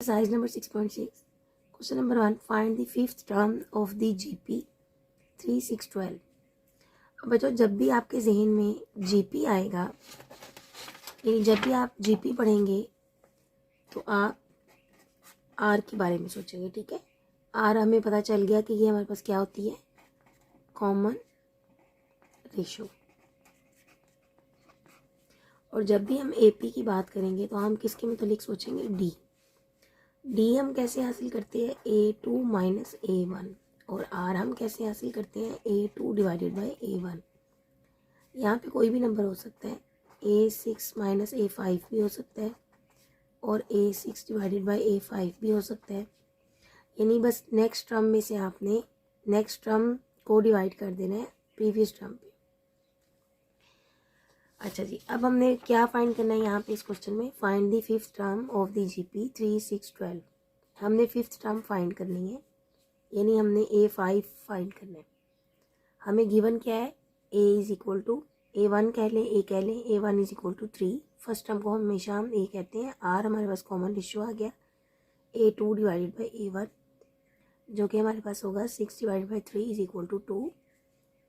Exercise number 6.6. Question number 1. Find the fifth term of the GP 3, 6, 12. अब बच्चों जब भी आपके जहन में GP आएगा, यानी जब भी आप GP पढ़ेंगे तो आप R के बारे में सोचेंगे, ठीक है। R हमें पता चल गया कि ये हमारे पास क्या होती है, कॉमन रेशो। और जब भी हम AP की बात करेंगे तो हम किसके मुतालिक सोचेंगे, D हम कैसे हासिल करते हैं, A2 माइनस A1, और R हम कैसे हासिल करते हैं, A2 डिवाइडेड बाई A1। यहाँ पे कोई भी नंबर हो सकता है, A6 माइनस A5 भी हो सकता है और A6 डिवाइडेड बाई A5 भी हो सकता है। यानी बस नेक्स्ट टर्म में से आपने नेक्स्ट टर्म को डिवाइड कर देना है प्रीवियस टर्म पे। अच्छा जी, अब हमने क्या फाइंड करना है यहाँ पे इस क्वेश्चन में, find the fifth term of the GP 3, 6, 12। हमने फिफ्थ टर्म फाइंड करनी है, यानी हमने A5 फाइंड करना है। हमें गिवन क्या है, A is equal to A1 कह लें, A कह लें, A1 is equal to 3। First term को हमेशा हम A कहते हैं। R हमारे पास कॉमन रेशियो आ गया A2 डिवाइडेड बाई A1, जो कि हमारे पास होगा 6 divided by 3 is equal to 2।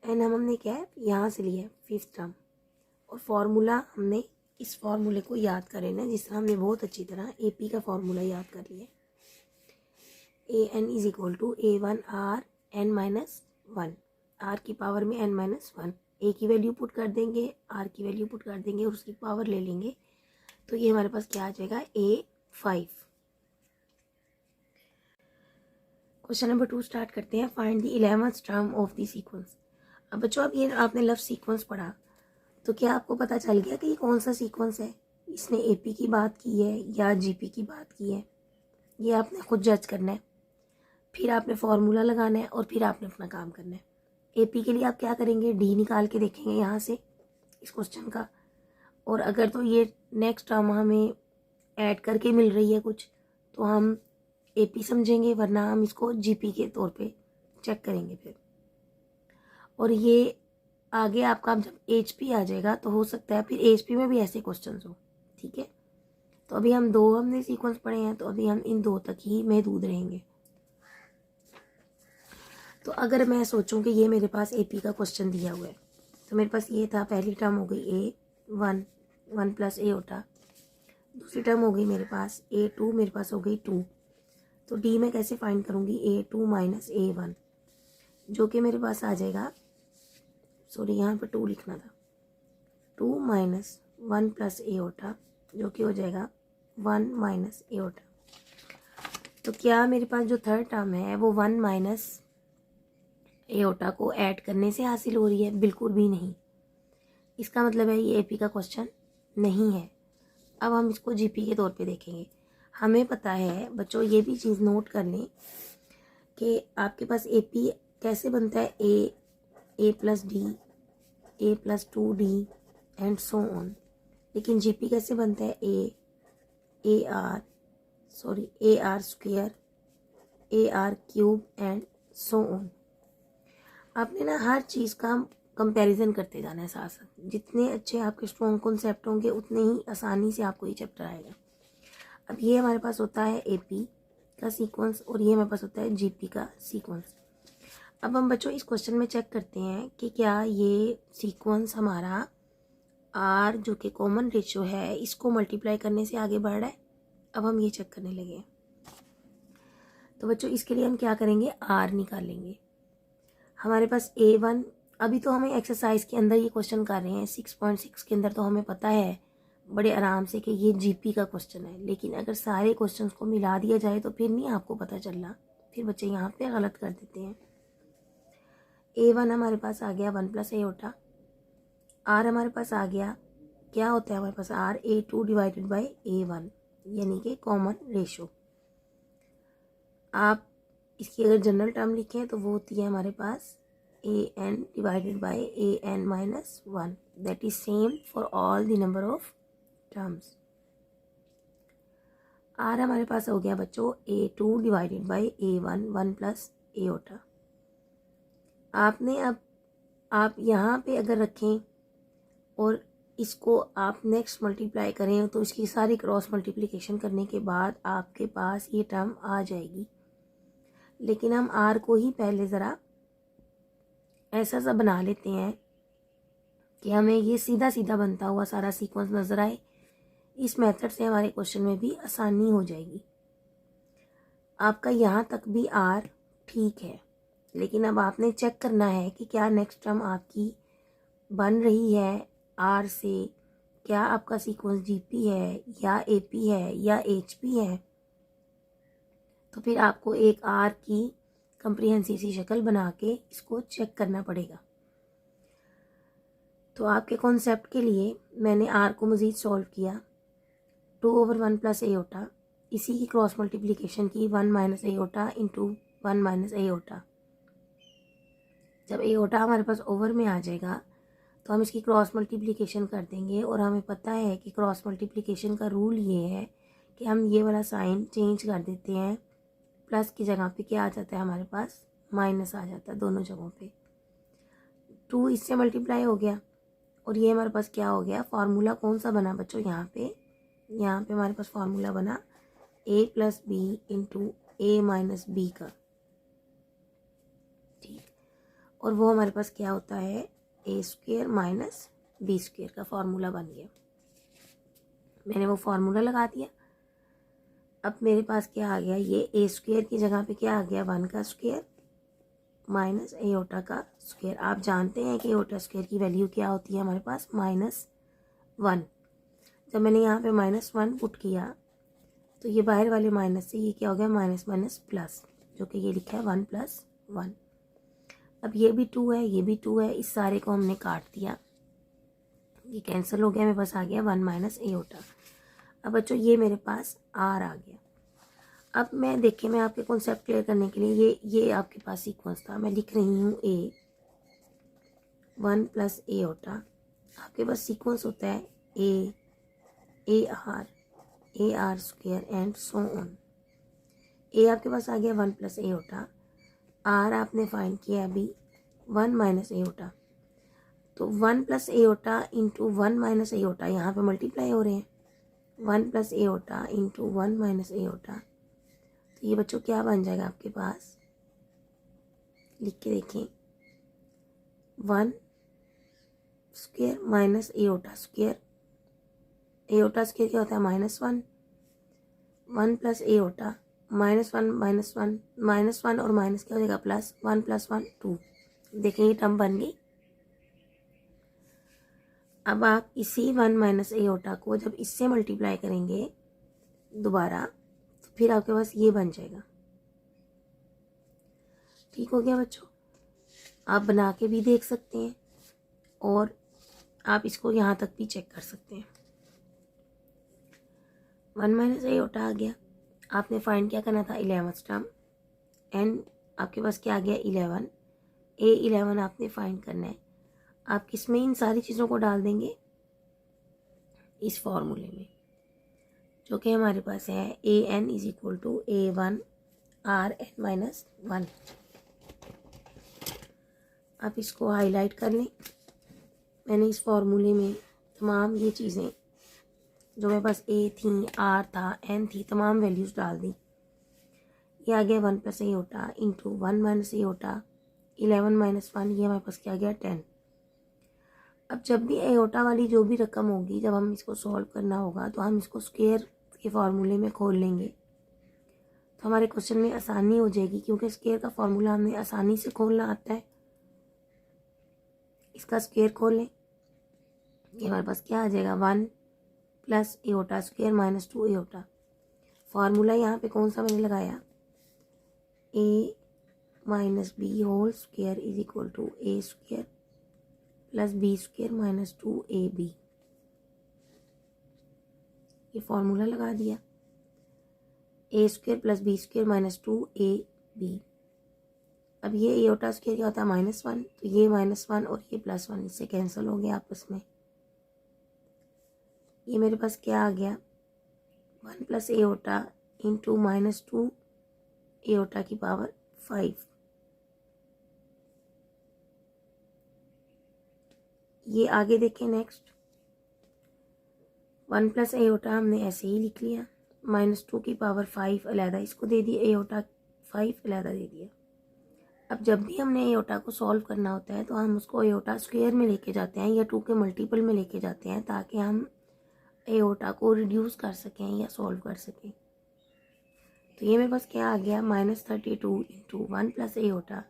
And हमने क्या है यहाँ से लिया है फिफ्थ टर्म, और फार्मूला हमने इस फार्मूले को याद कर लेना है, जिस तरह हमने बहुत अच्छी तरह AP का फार्मूला याद कर लिया। AN is equal to A1 R N minus 1, R की पावर में N माइनस 1। A की वैल्यू पुट कर देंगे, R की वैल्यू पुट कर देंगे और उसकी पावर ले लेंगे, तो ये हमारे पास क्या आ जाएगा, A5। क्वेश्चन नंबर 2 स्टार्ट करते हैं। Find the 11th term of the sequence. अब बच्चों, अब ये आपने लव सीक्वेंस पढ़ा तो क्या आपको पता चल गया कि ये कौन सा सीक्वेंस है, इसने AP की बात की है या GP की बात की है, ये आपने खुद जज करना है। फिर आपने फार्मूला लगाना है और फिर आपने अपना काम करना है। AP के लिए आप क्या करेंगे, D निकाल के देखेंगे यहाँ से इस क्वेश्चन का, और अगर तो ये नेक्स्ट टर्म हमें ऐड करके मिल रही है कुछ तो हम AP समझेंगे, वरना हम इसको GP के तौर पे चेक करेंगे फिर। और ये आगे आपका जब HP आ जाएगा तो हो सकता है फिर HP में भी ऐसे क्वेश्चंस हो, ठीक है। तो अभी हमने सीक्वेंस पढ़े हैं, तो अभी हम इन 2 तक ही महदूद रहेंगे। तो अगर मैं सोचूं कि ये मेरे पास AP का क्वेश्चन दिया हुआ है, तो मेरे पास ये था, पहली टर्म हो गई A1, 1 प्लस A होता, दूसरी टर्म हो गई मेरे पास A2, मेरे पास हो गई 2। तो D में कैसे फाइंड करूँगी, A2 माइनस A1, जो कि मेरे पास आ जाएगा, सॉरी यहाँ पर 2 लिखना था, 2 माइनस 1 प्लस A होता, जो कि हो जाएगा 1 माइनस A होता। तो क्या मेरे पास जो थर्ड टर्म है वो 1 माइनस A होता को ऐड करने से हासिल हो रही है, बिल्कुल भी नहीं। इसका मतलब है ये AP का क्वेश्चन नहीं है। अब हम इसको GP के तौर पे देखेंगे। हमें पता है बच्चों, ये भी चीज़ नोट कर लें कि आपके पास AP कैसे बनता है, A plus D, A plus 2D and so on. लेकिन GP कैसे बनता है, AR square, AR cube and so on. आपने ना हर चीज़ का कंपैरिजन करते जाना है साथ साथ। जितने अच्छे आपके स्ट्रॉन्ग कॉन्सेप्ट होंगे उतने ही आसानी से आपको ये चैप्टर आएगा। अब ये हमारे पास होता है AP का सीक्वेंस और ये हमारे पास होता है GP का सीक्वेंस। अब हम बच्चों इस क्वेश्चन में चेक करते हैं कि क्या ये सीक्वेंस हमारा R जो कि कॉमन रेशियो है इसको मल्टीप्लाई करने से आगे बढ़ रहा है। अब हम ये चेक करने लगे। तो बच्चों इसके लिए हम क्या करेंगे, R निकालेंगे। हमारे पास A1, अभी तो हमें एक्सरसाइज के अंदर ये क्वेश्चन कर रहे हैं 6.6 के अंदर, तो हमें पता है बड़े आराम से कि ये GP का क्वेश्चन है। लेकिन अगर सारे क्वेश्चंस को मिला दिया जाए तो फिर नहीं आपको पता चल रहा, फिर बच्चे यहाँ पे गलत कर देते हैं। A1 हमारे पास आ गया 1 प्लस A होता, R हमारे पास आ गया, क्या होता है हमारे पास R, A2 divided by A1, यानी कि कॉमन रेशो। आप इसकी अगर जनरल टर्म लिखें तो वो होती है हमारे पास AN divided by AN minus 1, that is same for all the number of terms. R हमारे पास हो गया बच्चों A2 divided by A1, 1 plus A होता। आपने अब आप यहाँ पे अगर रखें और इसको आप नेक्स्ट मल्टीप्लाई करें तो इसकी सारी क्रॉस मल्टीप्लिकेशन करने के बाद आपके पास ये टर्म आ जाएगी। लेकिन हम आर को ही पहले ज़रा ऐसा सा बना लेते हैं कि हमें ये सीधा सीधा बनता हुआ सारा सीक्वेंस नज़र आए। इस मेथड से हमारे क्वेश्चन में भी आसानी हो जाएगी। आपका यहाँ तक भी आर ठीक है, लेकिन अब आपने चेक करना है कि क्या नेक्स्ट टर्म आपकी बन रही है आर से, क्या आपका सीक्वेंस जीपी है या एपी है या एचपी है। तो फिर आपको एक आर की कंप्रीहेंसिव सी शक्ल बना के इसको चेक करना पड़ेगा। तो आपके कॉन्सेप्ट के लिए मैंने आर को मज़ीद सॉल्व किया। 2/1 प्लस एओटा, इसी की क्रॉस मल्टीप्लिकेशन की 1 minus aorta into 1 minus aorta. जब एओटा हमारे पास ओवर में आ जाएगा तो हम इसकी क्रॉस मल्टीप्लिकेशन कर देंगे। और हमें पता है कि क्रॉस मल्टीप्लिकेशन का रूल ये है कि हम ये वाला साइन चेंज कर देते हैं। प्लस की जगह पे क्या आ जाता है हमारे पास, माइनस आ जाता है दोनों जगहों पे। 2 इससे मल्टीप्लाई हो गया और ये हमारे पास क्या हो गया, फार्मूला कौन सा बना बच्चों, यहाँ पे हमारे पास फार्मूला बना a plus b into a minus b का। ठीक, और वो हमारे पास क्या होता है, a square minus b square का फार्मूला बन गया। मैंने वो फार्मूला लगा दिया। अब मेरे पास क्या आ गया, ये ए स्क्वेयर की जगह पे क्या आ गया, 1 का स्क्वेयर माइनस एओटा का स्क्वेयर। आप जानते हैं कि एओटा स्क्वेयर की वैल्यू क्या होती है हमारे पास, -1। जब मैंने यहाँ पे -1 पुट किया तो ये बाहर वाले माइनस से ये क्या हो गया, माइनस माइनस प्लस, जो कि ये लिखा है 1 + 1। अब ये भी 2 है, ये भी 2 है, इस सारे को हमने काट दिया, ये कैंसिल हो गया, मेरे पास आ गया 1 माइनस एओटा। अब बच्चों ये मेरे पास आर आ गया। अब मैं देखिए, मैं आपके कॉन्सेप्ट क्लियर करने के लिए ये आपके पास सीक्वेंस था, मैं लिख रही हूँ ए 1 प्लस एओटा। आपके पास सीक्वेंस होता है A R square and so on. A आपके पास आ गया 1 प्लस एओटा, आर आपने फाइंड किया अभी 1 माइनस एओटा। तो 1 plus iota into 1 minus iota यहाँ पे मल्टीप्लाई हो रहे हैं, 1 plus iota into 1 minus iota. तो ये बच्चों क्या बन जाएगा आपके पास, लिख के देखें, 1 square minus iota square. Aorta square क्या होता है, -1। 1 प्लस एओटा -1 और माइनस क्या हो जाएगा, प्लस 1 + 1 2। देखें ये टर्म बन गई। अब आप इसी 1 माइनस एओटा को जब इससे मल्टीप्लाई करेंगे दोबारा तो फिर आपके पास ये बन जाएगा। ठीक हो गया बच्चों, आप बना के भी देख सकते हैं और आप इसको यहाँ तक भी चेक कर सकते हैं। 1 माइनस एओटा आ गया, आपने फाइंड क्या करना था, 11th टर्म, एन आपके पास क्या आ गया 11, A11 आपने फाइंड करना है। आप किस में इन सारी चीज़ों को डाल देंगे, इस फॉर्मूले में, जो कि हमारे पास है AN = A1 RN-1। आप इसको हाईलाइट कर लें। मैंने इस फॉर्मूले में तमाम ये चीज़ें जो मेरे पास A थी, R था, N थी, तमाम वैल्यूज़ डाल दी। ये आ गया 1 plus iota into 1 minus aorta, 11 minus 1, ये हमारे पास क्या आ गया 10। अब जब भी एओटा वाली जो भी रकम होगी, जब हम इसको सॉल्व करना होगा तो हम इसको स्क्वायर के फॉर्मूले में खोल लेंगे, तो हमारे क्वेश्चन में आसानी हो जाएगी, क्योंकि स्क्वायर का फॉर्मूला हमें आसानी से खोलना आता है। इसका स्क्वायर खोल लें, ये हमारे पास क्या आ जाएगा, 1 plus iota square -2 iota. Formula यहाँ पे कौन सा मैंने लगाया, a minus B whole square is equal to A square plus B square -2ab। ये फार्मूला लगा दिया, A square plus B square -2ab। अब ये एओटा स्क्वायर क्या होता है, -1, तो ये -1 और ये +1 इससे कैंसिल हो गया आपस में। ये मेरे पास क्या आ गया, 1 प्लस एओटा इंटू -2 एओटा की पावर 5। ये आगे देखें नेक्स्ट, 1 प्लस एओटा हमने ऐसे ही लिख लिया, -2 की पावर 5 अलहदा इसको दे दिया, एओटा 5 अलहदा दे दिया। अब जब भी हमने एओटा को सॉल्व करना होता है तो हम उसको एओटा स्क्वायर में लेके जाते हैं या 2 के मल्टीपल में लेके जाते हैं, ताकि हम एओटा को रिड्यूस कर सकें या सॉल्व कर सकें। तो ये मेरे पास क्या आ गया, -32 इंटू 1 प्लस एओटा,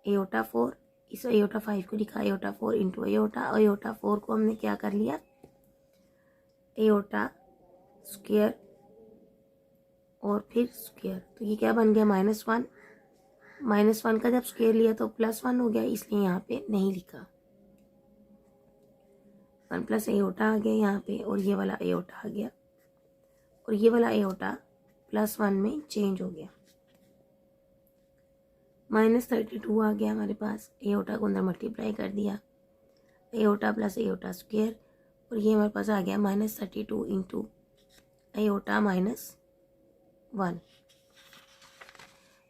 एओटा 4, इस एओटा 5 को लिखा एओटा 4 इंटू एओटा, और एओटा 4 को हमने क्या कर लिया, एओटा स्क्वायर और फिर स्क्वायर। तो ये क्या बन गया, -1, -1 का जब स्क्वायर लिया तो +1 हो गया, इसलिए यहाँ पे नहीं लिखा। 1 प्लस एओटा आ गया यहाँ पे, और ये वाला एओटा आ गया, और ये वाला एओटा +1 में चेंज हो गया। -32 आ गया हमारे पास, एओटा को अंदर मल्टीप्लाई कर दिया, एओटा प्लस एओटा स्क्वायर, और ये हमारे पास आ गया -32 इंटू एओटा -1।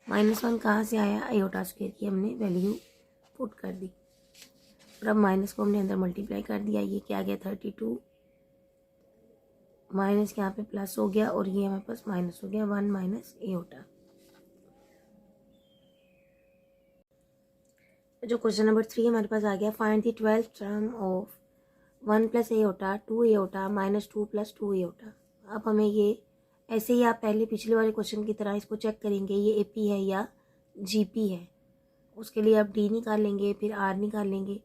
-1 कहाँ से आया, एओटा स्क्वायर की हमने वैल्यू पुट कर दी, और अब माइनस को हमने अंदर मल्टीप्लाई कर दिया, ये क्या आ गया 32, माइनस यहाँ पे प्लस हो गया, और ये हमारे पास माइनस हो गया 1 माइनस एओटा। जो क्वेश्चन नंबर 3 हमारे पास आ गया, find the 12th term of 1 plus aorta 2 aorta -2 plus 2 aorta. अब हमें ये ऐसे ही आप पहले पिछले वाले क्वेश्चन की तरह इसको चेक करेंगे ये एपी है या जीपी है। उसके लिए आप डी निकाल लेंगे, फिर आर निकाल लेंगे,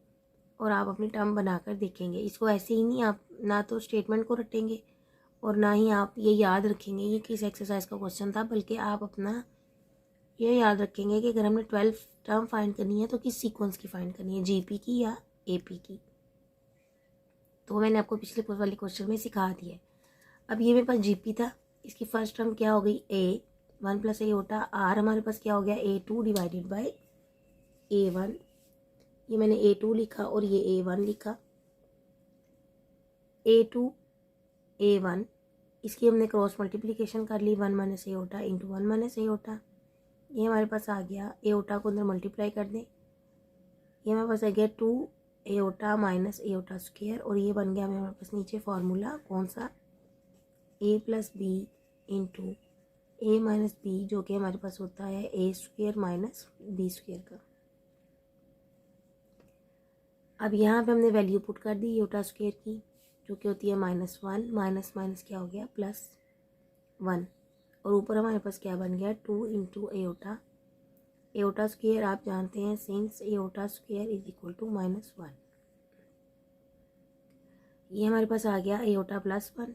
और आप अपनी टर्म बनाकर देखेंगे। इसको ऐसे ही नहीं, आप ना तो स्टेटमेंट को रटेंगे और ना ही आप ये याद रखेंगे ये किस एक्सरसाइज का क्वेश्चन था, बल्कि आप अपना ये याद रखेंगे कि अगर हमने 12 टर्म फाइंड करनी है तो किस सीक्वेंस की फाइंड करनी है, जीपी की या एपी की। तो मैंने आपको पिछले वाले क्वेश्चन में सिखा दिया है। अब ये मेरे पास जीपी था, इसकी फर्स्ट टर्म क्या हो गई, ए 1 प्लस एओटा, आर हमारे पास क्या हो गया, A2 डिवाइडेड बाई A1। ये मैंने A2 लिखा और ये A1 लिखा, A2 A1, इसकी हमने क्रॉस मल्टीप्लिकेशन कर ली, 1 minus aorta into 1 minus aorta. ये हमारे पास आ गया, एओटा को अंदर मल्टीप्लाई कर दें, ये हमारे पास आ गया 2 एओटा माइनस एओटा स्क्वायर, और ये बन गया हमारे पास नीचे फार्मूला कौन सा, ए plus b into a minus b, जो कि हमारे पास होता है ए स्क्वायर माइनस बी स्क्वायर का। अब यहाँ पे हमने वैल्यू पुट कर दी एओटा स्क्वायर की, जो कि होती है -1, माइनस माइनस क्या हो गया +1, और ऊपर हमारे पास क्या बन गया 2 इंटू एओटा, एओटा स्क्वायर आप जानते हैं since iota square is equal to -1। ये हमारे पास आ गया एओटा +1,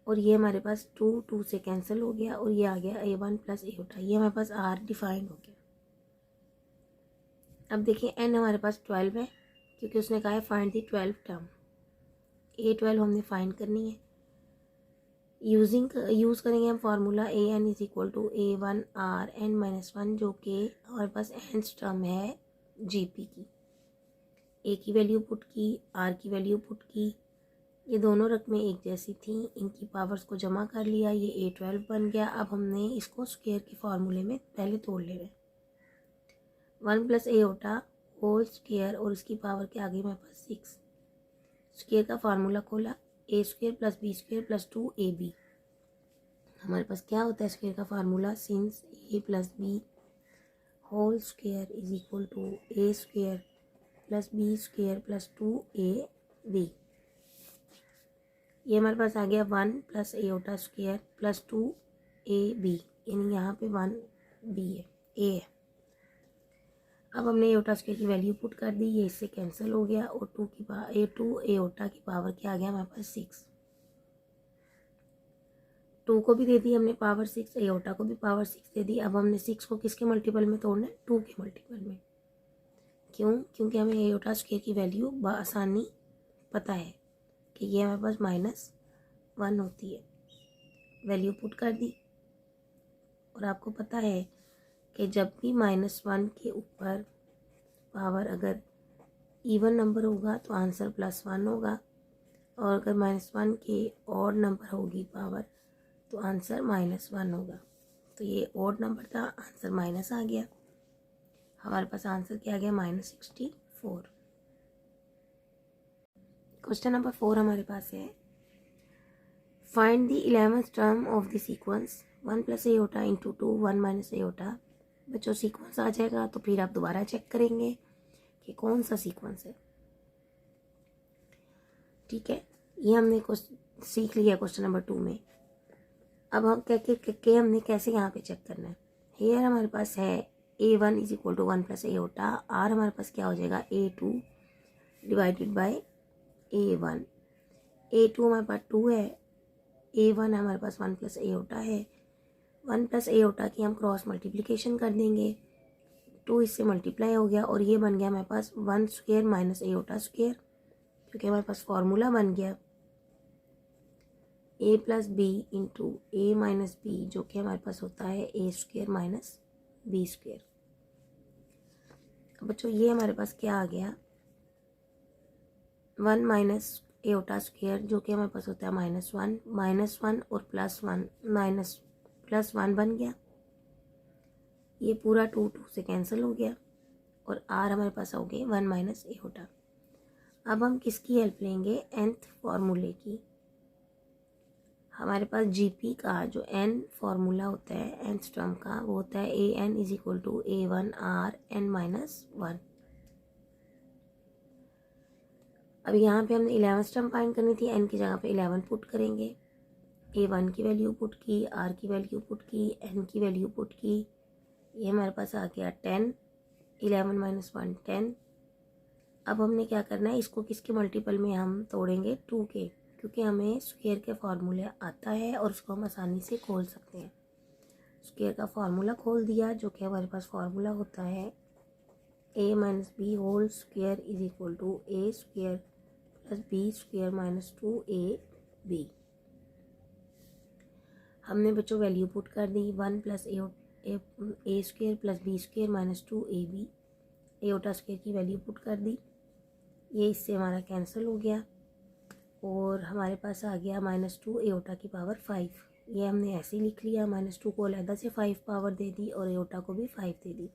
और ये हमारे पास 2 से कैंसिल हो गया, और ये आ गया A1 प्लस एओटा। ये हमारे पास R डिफाइन हो गया। अब देखिए n हमारे पास 12 है, क्योंकि उसने कहा है फाइंड दी 12 टर्म, A12 हमने फाइंड करनी है। यूज़ करेंगे हम formula AN is equal to A1 R n -1, जो कि हमारे पास nth टर्म है GP की। A की वैल्यू पुट की, R की वैल्यू पुट की, ये दोनों रकमें एक जैसी थी, इनकी पावर्स को जमा कर लिया, ये A12 बन गया। अब हमने इसको स्क्वायर के फार्मूले में पहले तोड़ ले रहे, 1 प्लस एओटा होल स्क्वायर, और इसकी पावर के आगे मेरे पास 6, स्क्वायर का फार्मूला खोला, A square plus B square plus 2AB। हमारे पास क्या होता है स्क्वायर का formula, since A plus B whole square is equal to A square plus B square plus 2AB। ये हमारे पास आ गया 1 plus iota square plus 2AB, यानी यहाँ पे 1B है, A है। अब हमने एओटा स्क्वायर की वैल्यू पुट कर दी, ये इससे कैंसिल हो गया, और 2 एओटा की पावर क्या आ गया हमारे पास 6, 2 को भी दे दी हमने पावर 6, एओटा को भी पावर 6 दे दी। अब हमने 6 को किसके मल्टीपल में तोड़ना है, 2 के मल्टीपल में। क्यों, क्योंकि हमें एओटा स्क्वायर की वैल्यू बआसानी पता है कि ये हमारे पास -1 होती है। वैल्यू पुट कर दी, और आपको पता है कि जब भी -1 के ऊपर पावर अगर इवन नंबर होगा तो आंसर +1 होगा, और अगर -1 के ऑड नंबर होगी पावर तो आंसर -1 होगा। तो ये ऑड नंबर था, आंसर माइनस आ गया, हमारे पास आंसर क्या आ गया -64। क्वेश्चन नंबर 4 हमारे पास है, find the 11th term of the sequence 1 plus iota into 2 1 minus aorta. बच्चों सीक्वेंस आ जाएगा तो फिर आप दोबारा चेक करेंगे कि कौन सा सीक्वेंस है। ठीक है, ये हमने सीख लिया क्वेश्चन नंबर 2 में। अब हम के हमने कैसे यहाँ पे चेक करना है। हेयर हमारे पास है A1 is equal to 1 plus iota. R हमारे पास क्या हो जाएगा A2 divided by A1। A2 हमारे पास 2 है, A1 हमारे पास 1 प्लस एओटा है। 1 प्लस एओटा की हम क्रॉस मल्टीप्लिकेशन कर देंगे, 2 इससे मल्टीप्लाई हो गया और ये बन गया हमारे पास 1 स्क्वेयर माइनस एओटा स्क्वेयर, क्योंकि हमारे पास फॉर्मूला बन गया a plus b into a minus b, जो कि हमारे पास होता है a square minus b square. अब बच्चों ये हमारे पास क्या आ गया 1 माइनस एओटा स्क्वेयर, जो कि हमारे पास होता है -1 और +1 माइनस +1 बन गया। ये पूरा 2 से कैंसिल हो गया और आर हमारे पास हो गए 1 माइनस एओटा। अब हम किसकी हेल्प लेंगे, nth फॉर्मूले की। हमारे पास जीपी का जो n फॉर्मूला होता है nth टर्म का, वो होता है an is equal to A1 R n minus 1। अब यहाँ पे हमने 11th टर्म फाइंड करनी थी, n की जगह पे 11 पुट करेंगे। A1 की वैल्यू पुट की, R की वैल्यू पुट की, n की वैल्यू पुट की, ये हमारे पास आ गया 10। 11 माइनस 1 10। अब हमने क्या करना है, इसको किसके मल्टीपल में हम तोड़ेंगे 2 के, क्योंकि हमें स्क्वायर के फार्मूले आता है और उसको हम आसानी से खोल सकते हैं। स्क्वायर का फार्मूला खोल दिया, जो कि हमारे पास फार्मूला होता है a minus B whole square is equal to A square plus B square minus 2ab। हमने बच्चों वैल्यू पुट कर दी 1 plus A square plus B square minus 2ab। Iota square की वैल्यू पुट कर दी, ये इससे हमारा कैंसिल हो गया और हमारे पास आ गया -2 एओटा की पावर 5। ये हमने ऐसे ही लिख लिया, -2 को अलहदा से 5 पावर दे दी और एओटा को भी 5 दे दी।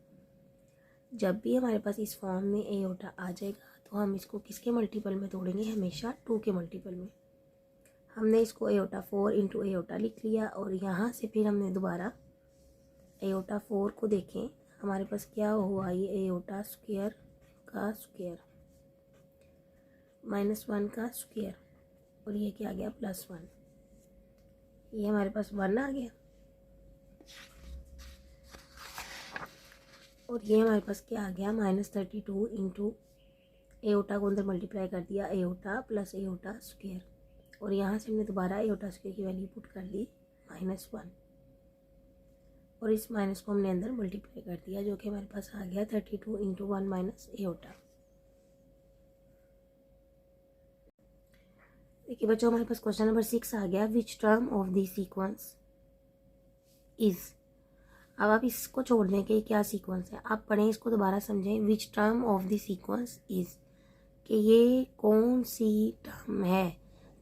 जब भी हमारे पास इस फॉर्म में एओटा आ जाएगा तो हम इसको किसके मल्टीपल में तोड़ेंगे, हमेशा 2 के मल्टीपल में। हमने इसको एओटा 4 इंटू एओटा लिख लिया और यहाँ से फिर हमने दोबारा एओटा 4 को देखें, हमारे पास क्या हुआ, ये एओटा स्क्वायर का स्क्वायर -1 का स्क्वायर और ये क्या आ गया +1। ये हमारे पास 1 आ गया और ये हमारे पास क्या आ गया -32 इंटू एओटा को अंदर मल्टीप्लाई कर दिया, एओटा प्लस एओटा स्क्वायर और यहाँ से हमने दोबारा एओटा स्क्वायर की वैल्यू पुट कर दी -1 और इस माइनस को हमने अंदर मल्टीप्लाई कर दिया, जो कि हमारे पास आ गया 32 इंटू 1 माइनस एओटा। देखिए बच्चों हमारे पास क्वेश्चन नंबर 6 आ गया, which term of the sequence is. अब आप इसको छोड़ दें कि क्या सीक्वेंस है, आप पढ़ें इसको दोबारा समझें। Which term of the sequence is, कि ये कौन सी टर्म है,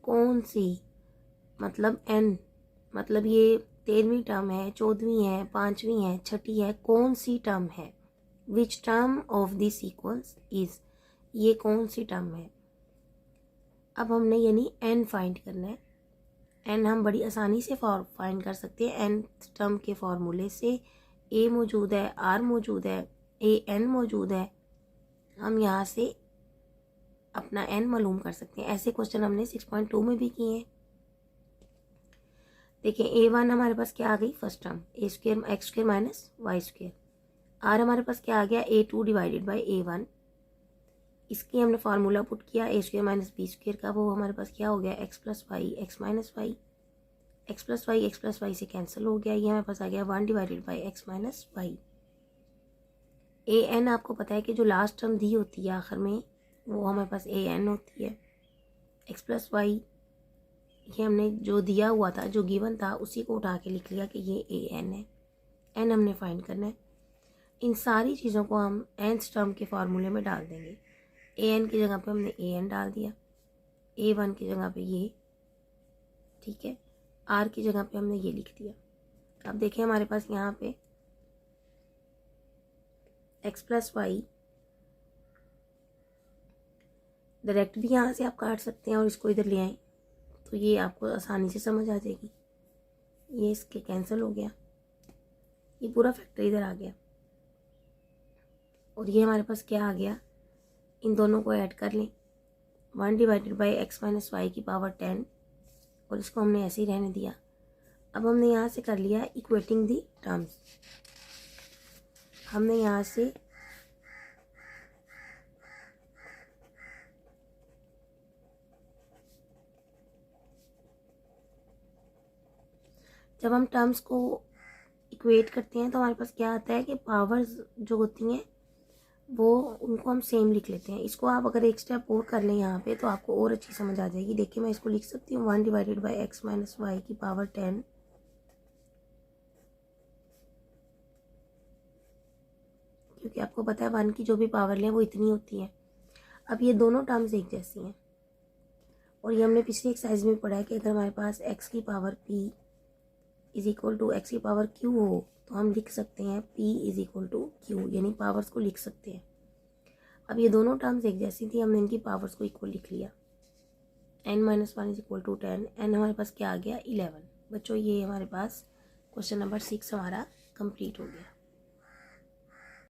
कौन सी मतलब n, मतलब ये 13वीं टर्म है, 14वीं है, 5वीं है, 6ठी है, कौन सी टर्म है। Which term of the sequence is, ये कौन सी टर्म है। अब हमने यानी n फाइंड करना है। n हम बड़ी आसानी से फाइंड कर सकते हैं। n टर्म के फार्मूले से a मौजूद है, r मौजूद है, an मौजूद है, हम यहाँ से अपना n मालूम कर सकते हैं। ऐसे क्वेश्चन हमने 6.2 में भी किए हैं। देखिए a1 हमारे पास क्या आ गई, first term a square x square minus y square. r हमारे पास क्या आ गया a2 डिवाइडेड बाई a1। इसकी हमने फार्मूला पुट किया A square minus B square का, वो हमारे पास क्या हो गया x plus y x minus y, x plus y से कैंसिल हो गया। ये हमारे पास आ गया 1 divided by x minus y. ए एन आपको पता है कि जो लास्ट टर्म दी होती है आखिर में वो हमारे पास ए एन होती है। एक्स प्लस वाई ये हमने जो दिया हुआ था, जो गिवन था, उसी को उठा के लिख लिया कि ये ए एन है। एन हमने फाइंड करना है। इन सारी चीज़ों को हम nth टर्म के फार्मूले में डाल देंगे। ए एन की जगह पे हमने ए एन डाल दिया, A1 की जगह पे ये, ठीक है, R की जगह पे हमने ये लिख दिया। अब देखिए हमारे पास यहाँ पे एक्स प्लस वाई डायरेक्ट भी यहाँ से आप काट सकते हैं और इसको इधर ले आए, तो ये आपको आसानी से समझ आ जाएगी। ये इसके कैंसिल हो गया, ये पूरा फैक्टर इधर आ गया और ये हमारे पास क्या आ गया, इन दोनों को ऐड कर लें 1 divided by x minus Y की पावर 10 और इसको हमने ऐसे ही रहने दिया। अब हमने यहाँ से कर लिया इक्वेटिंग दी टर्म्स। हमने यहाँ से जब हम टर्म्स को इक्वेट करते हैं तो हमारे पास क्या आता है कि पावर्स जो होती हैं वो उनको हम सेम लिख लेते हैं। इसको आप अगर एक स्टेप और कर लें यहाँ पे तो आपको और अच्छी समझ आ जाएगी। देखिए मैं इसको लिख सकती हूँ 1 divided by x minus Y की पावर 10, क्योंकि आपको पता है 1 की जो भी पावर लें वो इतनी होती है। अब ये दोनों टर्म्स एक जैसी हैं और ये हमने पिछली एक्सरसाइज में पढ़ा है कि अगर हमारे पास x की power p is equal to X की पावर q हो तो हम लिख सकते हैं p is equal to q, यानी पावर्स को लिख सकते हैं। अब ये दोनों टर्म्स एक जैसी थी, हमने इनकी पावर्स को इक्वल लिख लिया। n minus 1 is equal to 10, n हमारे पास क्या आ गया 11। बच्चों ये हमारे पास क्वेश्चन नंबर 6 हमारा कंप्लीट हो गया।